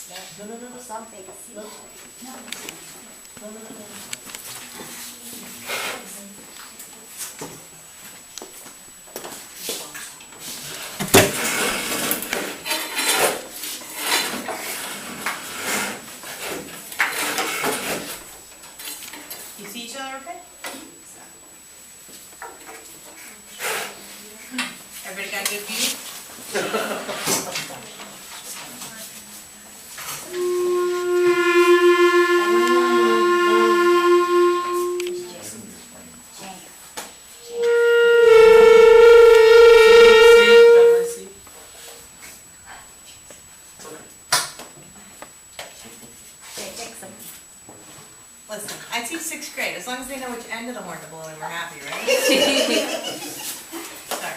No. Something. No. You see each other okay? Everybody got a good view? Listen, I teach 6th grade. As long as they know which end of the horn to blow in, we're happy, right? Sorry.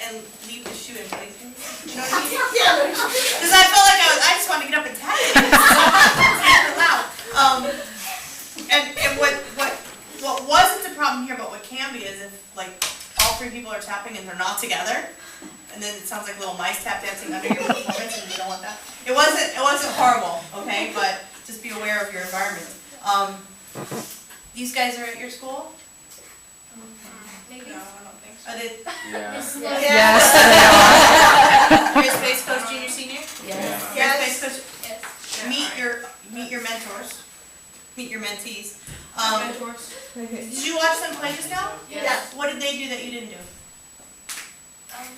And leave the shoe in place. You know what I mean? Because I felt like I just wanted to get up and tap it. Loud. And what wasn't the problem here, but what can be is if like all three people are tapping and they're not together, and then it sounds like little mice tap dancing under your performance, and you don't want that. It wasn't horrible, okay? But just be aware of your environment. These guys are at your school? Maybe. No, I don't think so. Are they? Yes. Yes, they are. You're a space coach, junior, senior? Yes. You're a space coach. Yes. Meet your mentors. Meet your mentees. Mentors. Did you watch them play just now? Yes. What did they do that you didn't do?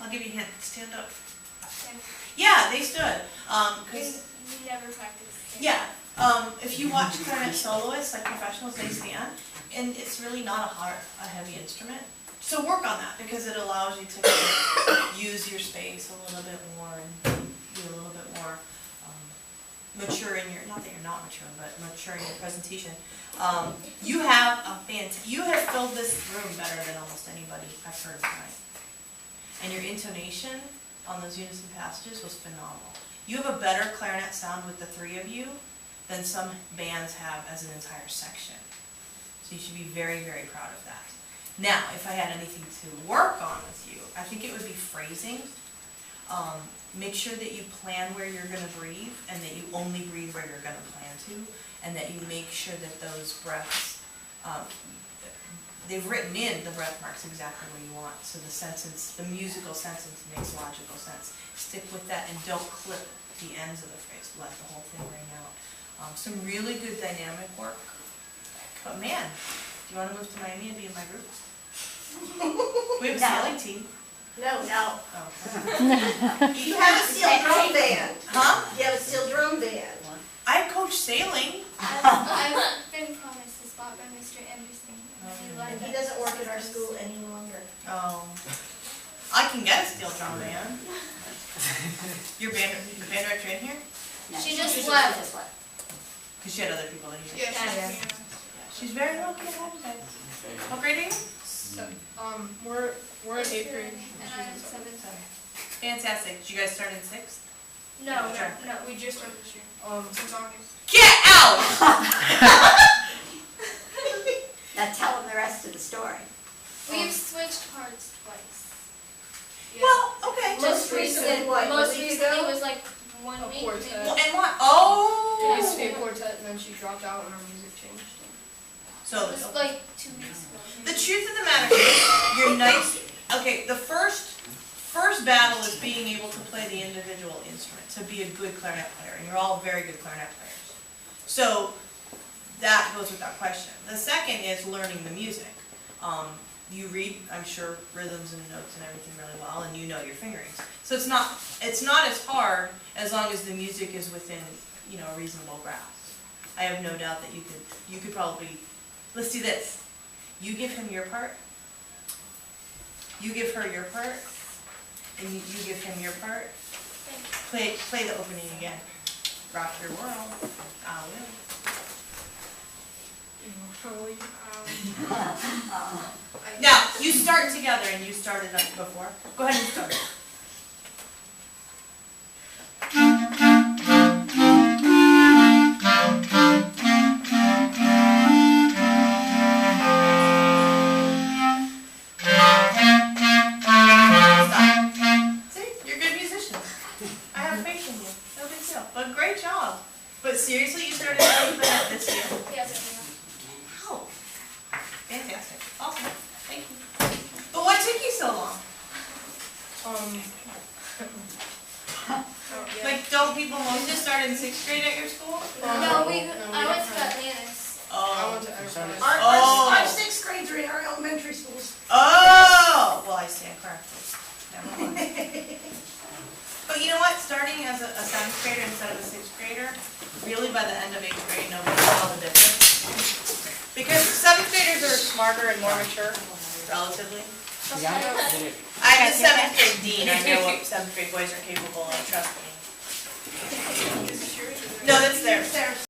I'll give you a hint. Stand up. Yeah, they stood. We never practiced. Yeah. If you watch clarinet soloists, like professionals, they stand, and it's really not a heavy instrument. So work on that because it allows you to kind of use your space a little bit more and be a little bit more mature in your, not that you're not mature, but mature in your presentation. You have filled this room better than almost anybody I've heard tonight. And your intonation on those unison passages was phenomenal. You have a better clarinet sound with the three of you than some bands have as an entire section. So you should be very, very proud of that. Now, if I had anything to work on with you, I think it would be phrasing. Make sure that you plan where you're going to breathe, and that you only breathe where you're going to plan to, and that you make sure that those breaths, they've written in the breath marks exactly where you want, so the sentence, the musical sentence makes logical sense. Stick with that and don't clip the ends of the phrase, let the whole thing ring out. Some really good dynamic work. But man, do you want to move to Miami and be in my group? We have a sailing team. No. Oh. You have a steel drum band. Huh? You have a steel drum band. I coach sailing. I've been promised a spot by Mr. Anderson. And he doesn't work at our school any longer. Oh. I can get a steel drum band. Your band director in here? She just left. Because she had other people in here. Yeah. She's very lucky to have you guys. What grade are you? So, we're in 8th grade. And I'm in 7th. Fantastic. Did you guys start in 6th? No, we just started this year. Since August. Get out! Now tell them the rest of the story. We've switched parts twice. Well, okay. Most recently, what, a Most week recently ago? was like 1 A week. quartet. Well, and what? It used to be a Oh! quartet, and then she dropped out and her music changed. So, It was like 2 weeks ago. the truth of the matter is, you're nice. Okay, the first battle is being able to play the individual instrument, to be a good clarinet player, and you're all very good clarinet players. So that goes without question. The second is learning the music. You read, I'm sure, rhythms and notes and everything really well, and you know your fingerings. So it's not as hard as long as the music is within, a reasonable grasp. I have no doubt that you could probably. Let's do this. You give him your part. You give her your part. And you give him your part. Play the opening again. Rock your world. I will. Now, you start together and you started up before. Go ahead and start. Seriously, you started playing that this year? Yes, Wow. Fantastic. Awesome. Thank you. But what took you so long? Like, don't people mostly start in 6th grade at your school? No, I went to Atlantis. I Oh. went to Ensemble. Our 6th grades are in our elementary schools. Oh! Well, I stand corrected. Never mind. But you know what? Starting as a 7th grader instead of a 6th grader, really by the end of 8th grade, nobody saw the difference. Because 7th graders are smarter and more mature, relatively. I'm the 7th grade dean. I know what 7th grade boys are capable of, trust me. No, that's theirs.